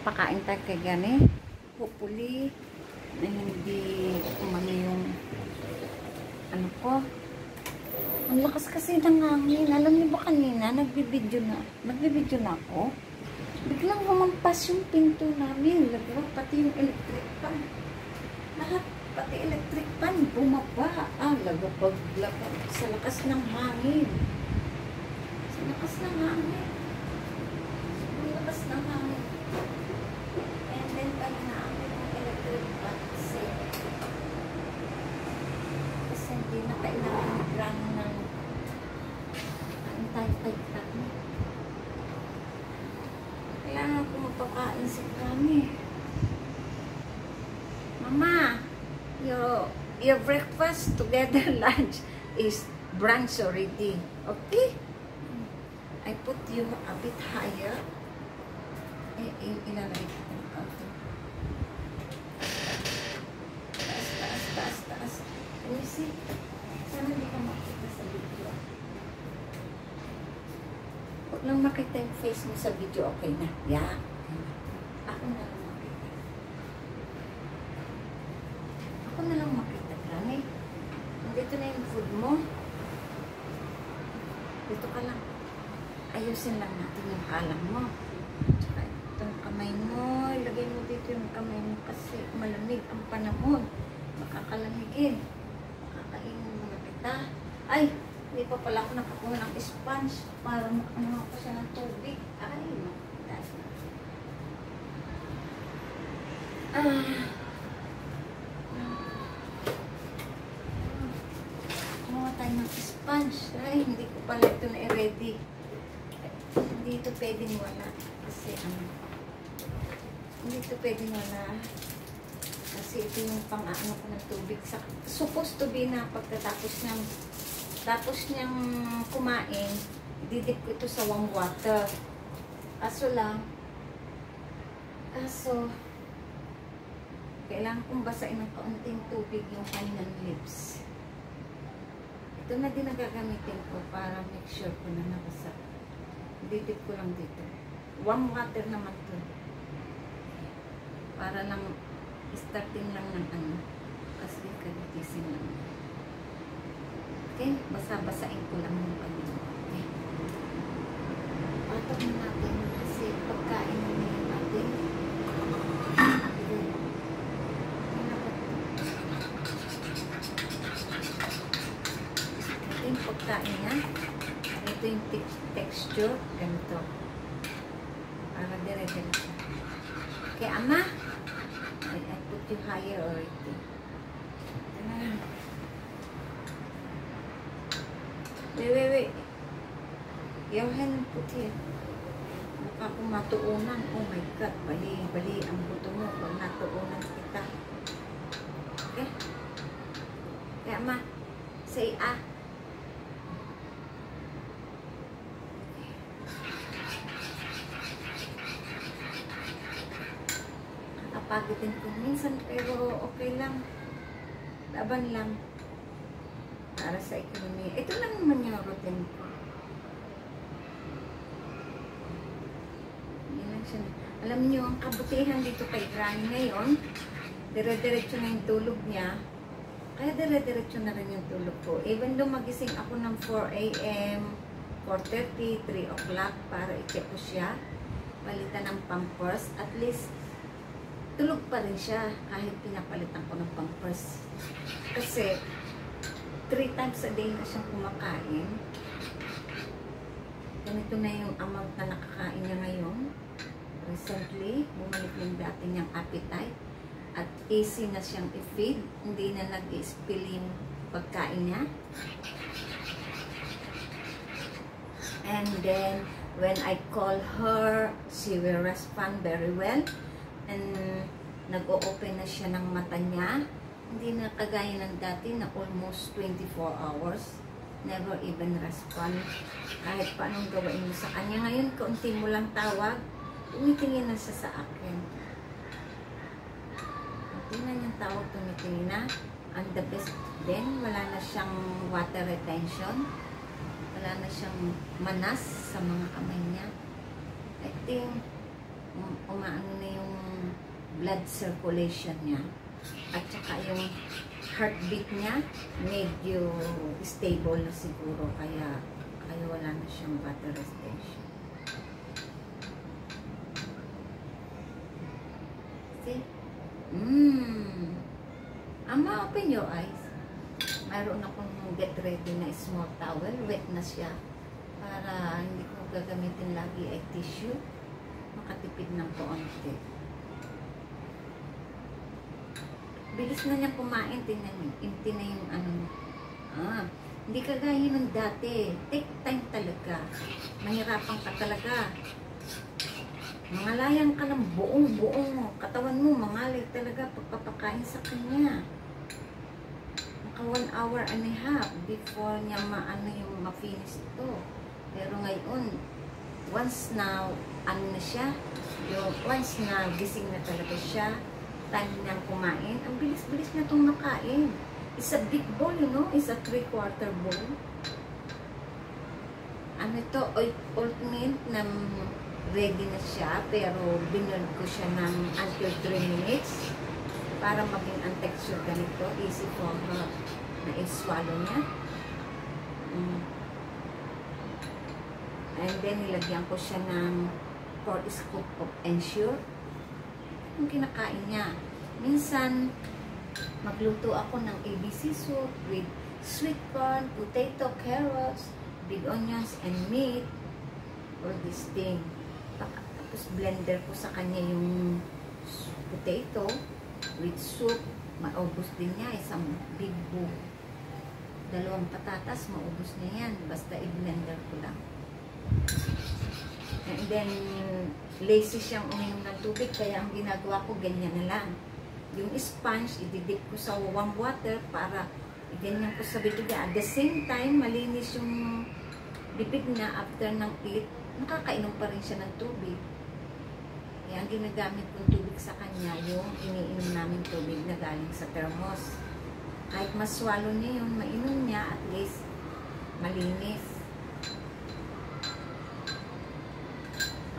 Pakain tayo kay Gani. Hopefully, na hindi umano yung ano ko. Ang lakas kasi ng hangin. Alam niyo ba kanina, nagbibideo na ako. Biglang humampas yung pinto namin. Laglag, pati yung electric fan. Lahat, pati electric fan, bumaba. Lagapag sa lakas ng hangin. Sa lakas ng hangin. Sa lakas ng hangin. And then, kaya namin yung electric fan kasi hindi na kailangan mag-run ng antay-tay-tay. Kailangan ko magpakain si Gani. Mama, your breakfast together lunch is brunch already. Okay? I put you a bit higher. Ilalagay ko ng konti. Taas. Can you see? Sana hindi ka makita sa video. Huwag lang makita yung face mo sa video, okay na. Yeah. Ako na lang makita. Ako na lang makita, Gani. Nandito na yung food mo. Dito ka lang. Ayusin lang natin yung kalang mo. Tsaka itong kamay mo. Ilagay mo dito yung kamay mo kasi malamig ang panahon. Makakalamigin. Makakainin mo na kita. Ay! Hindi pa pala ako nakakuha ng sponge para makano ako siya ng tubig. Ay, makakas na. Kumuha tayo ng sponge. Ay, hindi ko pala ito na i-ready. Hindi ito pwedeng wala. Kasi hindi ito pwedeng wala. Kasi ito yung pang-ano ko ng tubig. Supposed to be na pagkatapos niyang kumain, didip ko ito sa warm water. Kailangan kong basain ng kaunting tubig yung kanyang lips. Ito na din ang gagamitin ko para make sure ko na nabasa. Didip ko lang dito. Warm water naman to. Para lang, starting lang ng ano. Kasi kagitisin lang. Okay, basa-basain ko lang yung kanina. Okay. Patok na natin kasi pagkain na ngayon natin. Ito yung pagkain niya. Ito yung texture. Ganito. Para dire-diretso. Okay, Ama. I put you higher already. Ito na lang. Wait. Your hand put here. Mukha kong matuunan. Oh my God. Bali ang buto mo. Pag natuunan kita. Okay? Kaya ma, say ah. Nakapagitin ko minsan pero okay lang. Laban lang. Para sa ekonomiya. Ito lang naman yung routine ko. Yan lang siya. Alam niyo, ang kabutihan dito kay Granny ngayon, dire-diretso na yung tulog niya. Kaya dire-diretso na rin yung tulog ko. Even though magising ako ng 4 AM, 4:30, 3 o'clock para i-check ko siya, palitan ng pampers, at least tulog pa rin siya kahit pinapalitan ko ng pampers. Kasi 3 times a day na siyang kumakain. Ganito na yung amount na nakakain niya ngayon. Recently, bumalik yung dati niyang appetite. At easy na siyang i-feed. Hindi na nag-i-spill yung pagkain niya. And then, when I call her, she will respond very well. And nag-o-open na siya ng mata niya. Hindi na kagaya ng dati na almost 24 hours. Never even respond. Kahit paanong gawain mo sa kanya. Ngayon, kaunti mo lang tawag, tumitingin na siya sa akin. Tingnan yung tawag, tumitingin na. And the best then, wala na siyang water retention. Wala na siyang manas sa mga kamay niya. I think, umaano na yung blood circulation niya. At saka yung heartbeat niya, medyo stable na siguro. Kaya wala na siyang water retention. See? Ama, open your eyes. Mayroon akong get ready na small towel. Wet na siya. Para hindi ko gagamitin lagi ay tissue. Makatipid ng kaunti. Bilis na niya kumain. Tingnan niyo. Empty na yung ano. Hindi kagaya ng dati. Take time talaga. Mahirapan ka talaga. Mangalayan ka ng buong katawan mo. Mangalay talaga pagpapakain sa kanya. 1 hour and a half before niya yung ma-finish ito. Pero ngayon, once na siya, once na gising na talaga siya, time niyang kumain, ang bilis-bilis na itong nakain. It's a big bowl, you know? It's a 3/4 bowl. Ano ito? Oatmeal na ready na siya, pero binurn ko siya ng until 3 minutes. Para maging ang texture ganito, easy for her na i-swallow niya. And then, nilagyan ko siya ng 4 scoop of Ensure. Yung kinakain niya. Minsan, magluto ako ng ABC soup with sweet corn, potato, carrots, big onions, and meat. All this thing. Tapos, blender ko sa kanya yung potato with soup, maubos din niya, isang big bowl. 2 patatas, maubos niya yan. Basta i-blender ko lang. And then, lazy siyang uminom ng tubig, kaya ang ginagawa ko, ganyan na lang. Yung sponge, ididip ko sa warm water para ganyan ko sa bibig. At the same time, malinis yung bibig na after ng eat, nakakainom pa rin siya ng tubig. Kaya ang ginagamit kong tubig sa kanya, yung iniinom namin tubig na galing sa thermos. Kahit maswalo niya yun, mainom niya, at least malinis.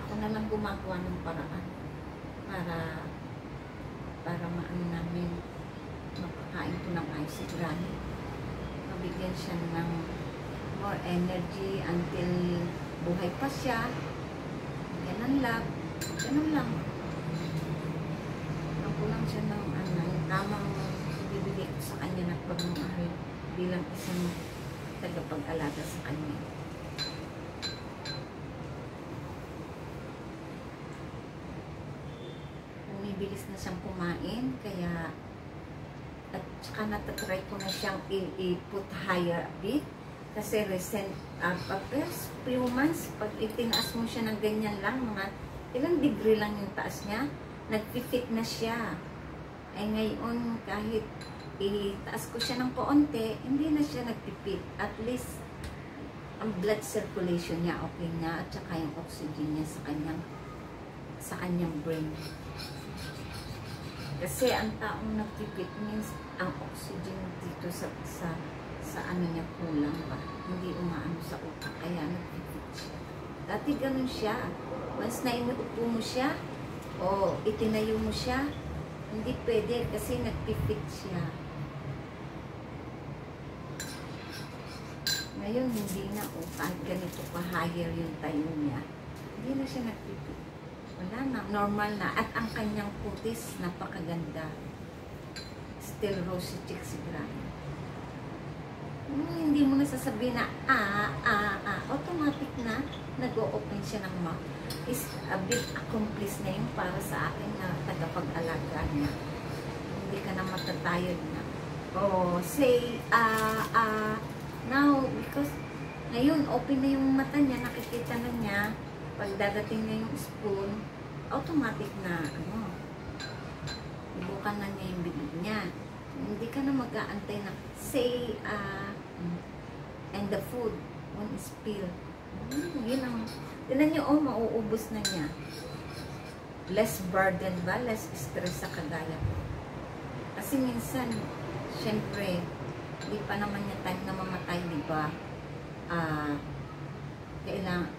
Ako na lang gumagawa ng paraan para maano namin mapakain ko ng ayos si Granny. Mabigyan siya ng more energy until buhay pa siya. Ganun lang. Ganun lang. Ako lang siya ng yung tamang ibibigay ko sa kanya na pagmamahal bilang isang tagapag-alaga sa kanya. Bumibilis na siyang kumain, kaya at saka natatry ko na siyang i-put higher a bit. Kasi recent, first few months, pag itinaas mo siya ng ganyan lang, mga ilang degree lang yung taas niya, nagpipit na siya. Eh ngayon, kahit itaas ko siya ng kaunti, hindi na siya nagpipit. At least, ang blood circulation niya okay na, at saka yung oxygen niya sa kanyang brain. Kasi ang taong nagpipit means ang oxygen dito sa ano niya kulang pa. Hindi umaano sa utak, kaya nagpipit siya. Dati ganun siya. Once na inuupo mo siya, o itinayo mo siya, hindi pwede kasi nagpipit siya. Ngayon, hindi na, kahit ganito pa higher yung tayo niya, hindi na siya nagpipit. Wala na, normal na. At ang kanyang putis, napakaganda. Still rosy cheeks si Granny. Hindi mo na sasabihin na, automatic na, nag-o-open siya ng mouth. Is a bit accomplished na yun para sa akin na tagapag-alaga niya. Hindi ka na matatayod na. Oh, say, now, because ngayon, open na yung mata niya, nakikita na niya, pag dadating na yung spoon, automatic na, ibukan na niya yung bibig niya. Hindi ka na mag-aantay na, say, and the food, one spill. Yun ang, tinan niyo, mauubos na niya. Less burden ba? Less stress sa kagaya ko. Kasi minsan, syempre, hindi pa naman niya time na mamatay, di ba? Kailangan,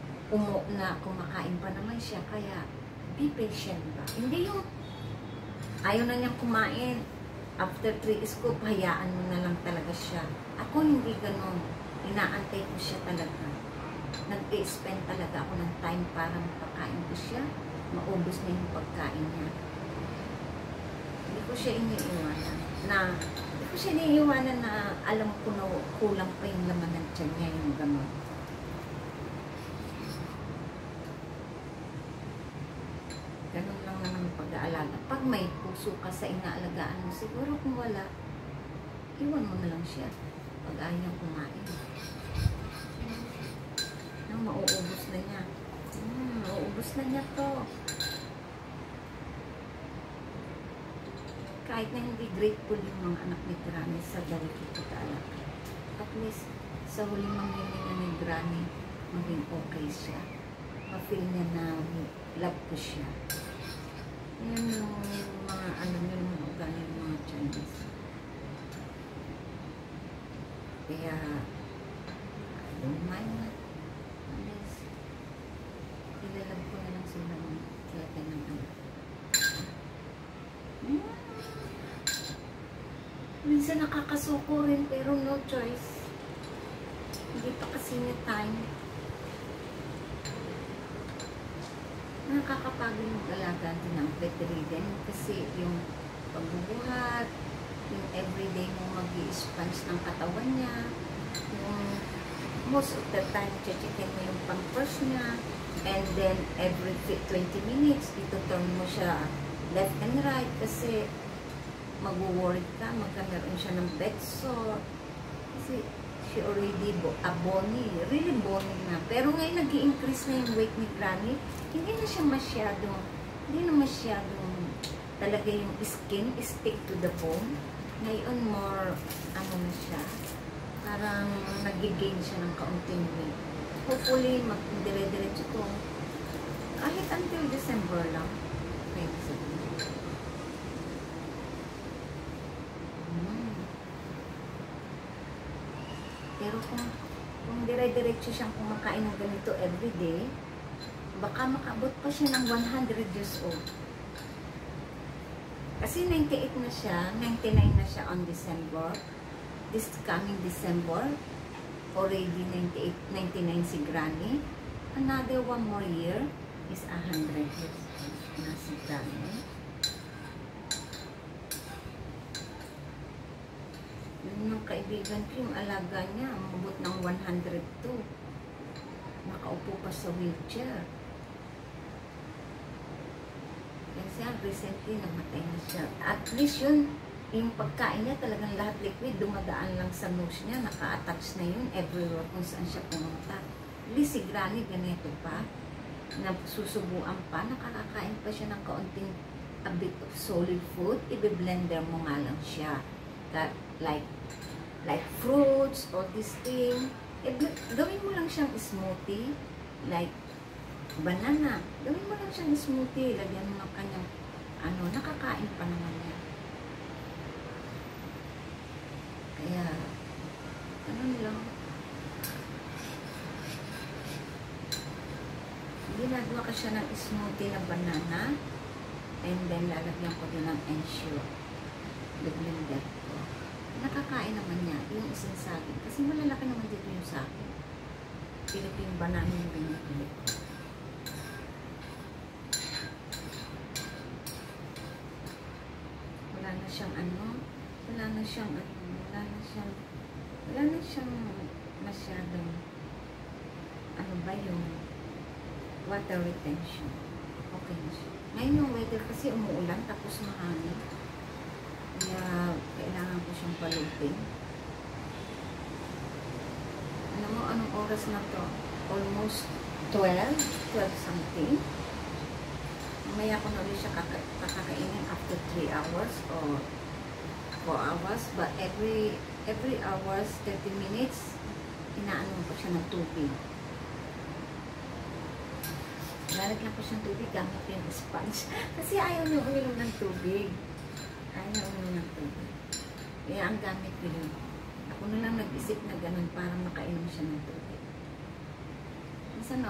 kumakain pa naman siya, kaya be patient ba? Hindi yung Ayaw na niyang kumain. After 3 scoop, hayaan mo na lang talaga siya. Ako hindi ganun. Inaantay ko siya talaga. Nag-i-spend talaga ako ng time para mapakain ko siya. Maubos na yung pagkain niya. Hindi ko siya iniiwanan na alam ko na kulang pa yung laman ng tiyan niya, yung gano'n. Ganun lang naman yung pag-aalaga. Pag may puso ka sa inaalagaan mo, siguro kung wala, iwan mo na lang siya pag ayaw kumain. Nang mauubos na niya. Mauubos na niya to. Kahit na hindi grateful yung mga anak ni Granny sa dawit ko pag-aalaga. At least, sa huling manghilingan ni Granny, maging okay siya. Ma-feel niya na love ko siya. Yan yung mga ano nyo, mga ugali ng mga Chinese. Kaya, I don't mind na. Unless, ilalab ko na lang sila ng kaya ng anak. Minsan nakakasuko rin, pero no choice. Hindi pa kasi niya time. Nakakapagod mag-alaga din ng bedridden kasi yung pagbubuhat, yung everyday mo mag-i-sponge ng katawan niya, yung most of the time check-in mo yung pampers niya, and then every 20 minutes ito-turn mo siya left and right kasi mag-worried ka, magkameron siya ng bed sore kasi she already bony, really bony na. Pero ngayon nag-i-increase na yung weight ni Granny. Hindi na siya masyadong talaga yung skin stick to the bone. Ngayon more, ano na siya, parang nag-gain siya ng kaunting weight. Hopefully, mag-dire-diretso ko. Kahit until December lang. Okay, December. Pero kung dire-diretso siyang kumakain ng ganito everyday, baka makabot pa siya ng 100 years old. Kasi 98 na siya, 99 na siya on December. This coming December, already 98, 99 si Granny. Another 1 more year is 100 years na si Granny. Yung kaibigan ko, yung alaga niya, umabot ng 102. Nakaupo pa sa wheelchair. Kasi recently namatay na siya. At least yun, yung pagkain niya talagang lahat liquid, dumadaan lang sa nose niya, naka-attach na yun everywhere kung saan siya pumunta. At least si Granny ganito pa, na susubuan pa, nakakakain pa siya ng kaunting a bit of solid food, i-blender mo nga lang siya. That, like fruits or this thing, gawin mo lang siyang smoothie, like banana, gawin mo lang siyang smoothie, lagyan mo ng kanyang, nakakain pa naman niya. Kaya, lang, ginagawa ka siya ng smoothie na banana, and then lalagyan ko din ng ensure, blender ko. Nakakain naman niya, yung isang saging. Kasi malalaki naman dito yung saging. Philippine banana yung binibili ko. Wala na siyang masyadong, yung water retention. Okay na siya. Ngayon yung weather kasi umuulan, tapos mahangin. Kaya kailangan ko siyang palupin. Alam mo, anong oras na to? Almost 12 something. Mamaya ko na ulit siya kakakainin after 3 hours or 4 hours. But every hours, 30 minutes, inaano ko siya ng tubig. Lalagyan ko siyang tubig gamit yung sponge. Kasi ayaw niyo uminom ng tubig. Ayaw uminom ng tubig. Kaya ang gamit ko yun. Ako na lang nag-isip na ganun para makainom siya ng tubig. Minsan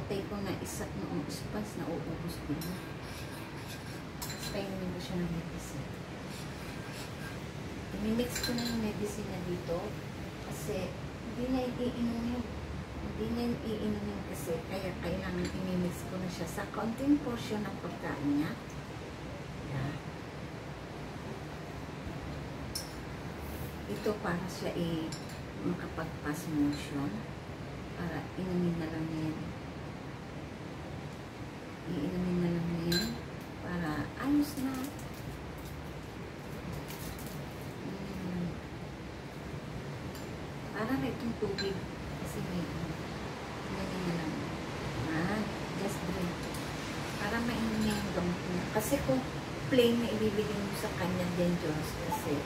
tay ko na isat noong sponge na uubos din. Tapos siya ng medicine. Imimix ko na yung medicine na dito kasi hindi na iinumin. Hindi na iinumin kasi kaya kailangan imimix ko na siya sa konting portion ng pagkain niya. Yeah. Ito para siya makapag-pass motion para inumin na lang yan. Iinumin na lang yan para ayos na. Para may itong tubig kasi may inumin na lang. Just drink. Para mainumin yung gamot niya. Kasi kung plain na ibibigay mo sa kanya, dangerous kasi.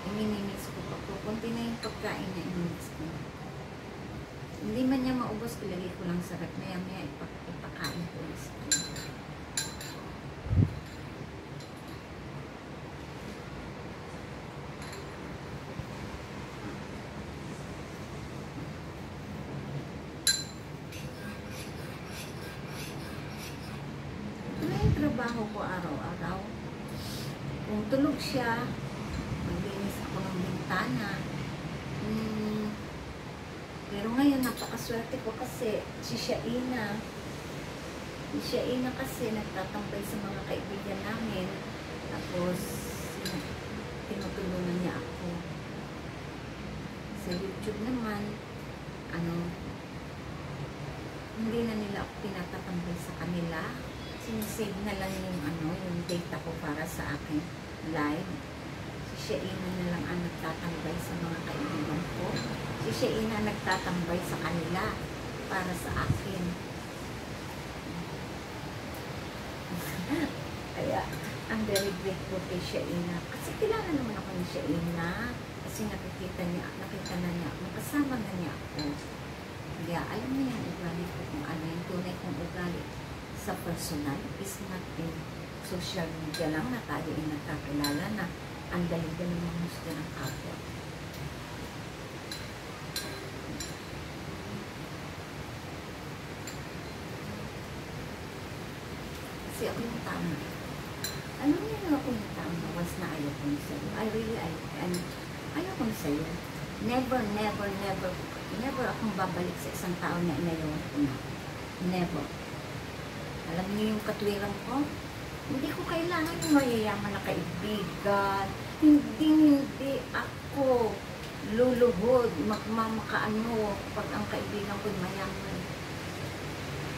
Imimix ko pa po. Kunti na yung pagkain na imimix ko. Hindi man niya maubos, ilagay ko lang sa rep. Maya ipakain ko ulit sa kanya. Ito na yung trabaho ko araw-araw. Kung tulog siya, maglinis ako ng bintana. Pero ngayon, napakaswerte ko kasi si Shaina kasi nagtatambay sa mga kaibigan namin. Tapos, tinutulungan niya ako. Sa YouTube naman, hindi na nila ako pinatatambay sa kanila. Sinisave na lang yung data ko para sa akin live. Si Shaina na lang ang nagtatambay sa mga kaibigan ko. Si Shaina nagtatambay sa kanila para sa akin. Kaya, I'm very grateful kay Shaina. Kasi kilala naman ako ni Shaina. Kasi nakita na niya, makasama na niya ako. Kaya, alam niya yung ugali ko kung ano yung tunay kong ugali sa personal is not in social media lang na tayo ay nagkakilala na ang daling-daling mahusga ng kapwa. Kasi ako yung tama. Ano yung ako yung tama? Once na ayaw ko na sa'yo. Ayaw ko na sa'yo. Never akong babalik sa isang tao na inayawan ko na. Never. Alam niyo yung katwiran ko? Hindi ko kailangan yung mayayaman na kaibigan. Hindi ako luluhod, magmamakaano pag ang kaibigan ko mayaman.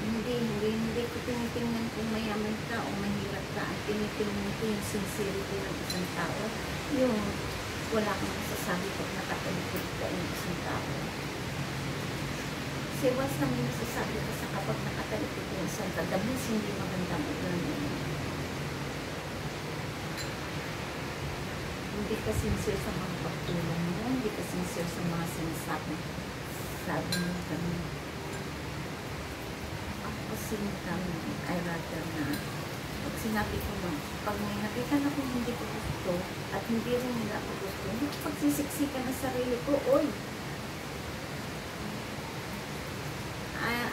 Hindi ko tinitingnan kung mayaman ka o mahirap ka. Ang tinitingnan ko yung sincerity ng isang tao. Yung wala kang masasabi pag nakatalikod ka ng isang tao. Kasi once na may nasasabi ka sa kapag nakatalikod ka ng isang tao, dabis hindi magandang ugali. Hindi ka sincere sa mga pagtulong mo, hindi ka sincere sa mga sinasabi. Sabi mo ganun. Kasi I rather na pag sinabi ko lang, pag may nakita na kung hindi ko gusto at hindi rin nila ako gusto, hindi ko pagsisiksikan ang sarili ko, oy!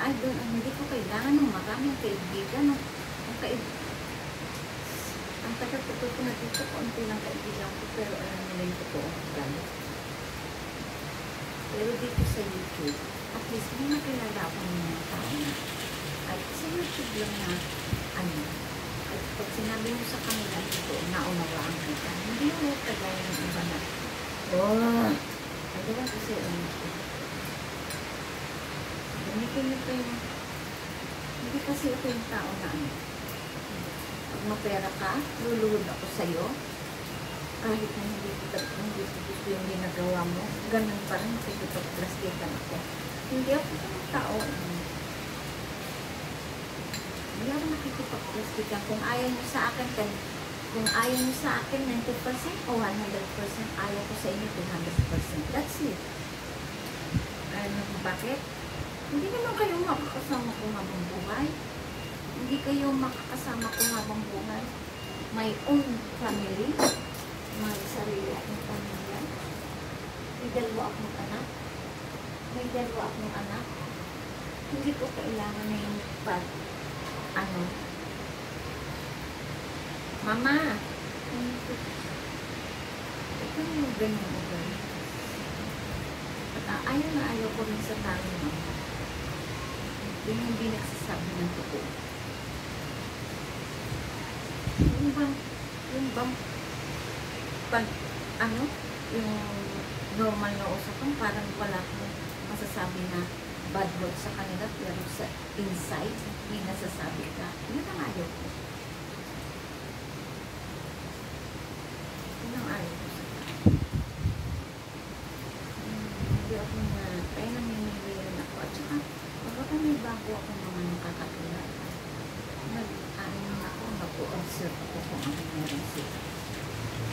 Hindi ko kailangan ng maraming kaibigan. Ang taga-totoo ko na dito, konti lang kaibigan ko, pero alam nila yung totoo ugali. Pero dito sa YouTube, at least may nakilala ako ng mga tao na at sa YouTube lang na at pag sinabi mo sa kanila ito, naunawaan kita. Hindi mo kagaya ng iba na agawa kasi gamitin nyo pa yung hindi kasi ako yung tao na pag mapera ka, luluhod ako sa'yo kahit na hindi ko gusto yung ginagawa mo, ganun pa rin makikipag-plastikan ako. Hindi ako yung tao hindi ako nakikipag-plastikan. Kung ayaw nyo sa akin, kung ayaw nyo sa akin 90% o 100%, ayaw ko sa inyo 200%. That's it. Bakit? Hindi naman kayo makakasama ko habang buhay. Hindi kayo makakasama ko habang buhay. My own family. May sarili akong pamilya. May dalawa akong anak. Hindi ko kailangan na yung Mama! Ito yung ganyan ugali. At ayaw na ayaw ko rin sa tao mo. Yung hindi nagsasabi ng totoo. Yung bang, pag, ano, yung normal na usapan, parang wala akong masasabi na bad word sa kanila, pero sa inside, may nasasabi ka. Yun ang ayaw ko. Yun ang ayaw ko sa kanila. Hindi ako na, kaya namimili rin ako. At saka, baka may bago ako mga nakakatulala. Nag-ano ako, mag-observe ako kung ano meron sila.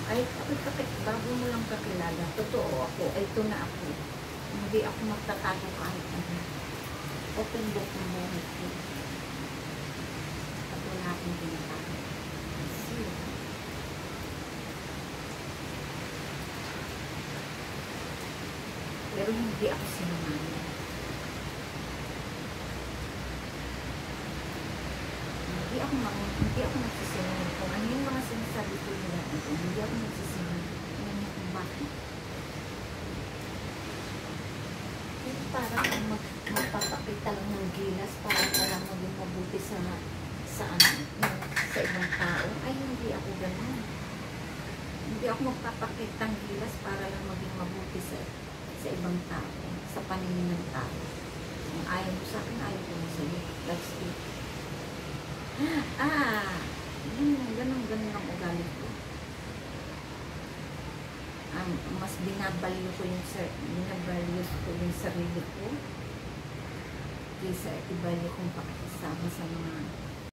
Ay, kapit-kapit, bago mo lang kakilala, totoo ako, ay ito na ako. Hindi ako magtatago kahit ano. Open book ng buhay ko. At wala akong tinatago. Kasi, pero hindi ako sinungaling. Hindi ako nagsisinungaling. Kung ano yung mga sinasabi ko nila, hindi ako nagsisinungaling. Ano kung bakit? Pero parang magpapakita lang ng gilas para wala maging mabuti sa ibang tao. Ay, hindi ako ganun. Hindi ako magpapakita ng gilas para lang maging mabuti sa ibang tao, sa paningin ng tao. Kung ayaw mo sa akin, ayaw ko na sa'yo. That's it. Ganun ang ugali ko. Mas binabalyo ko yung sarili ko kaysa ibalyo kong pakisama sa mga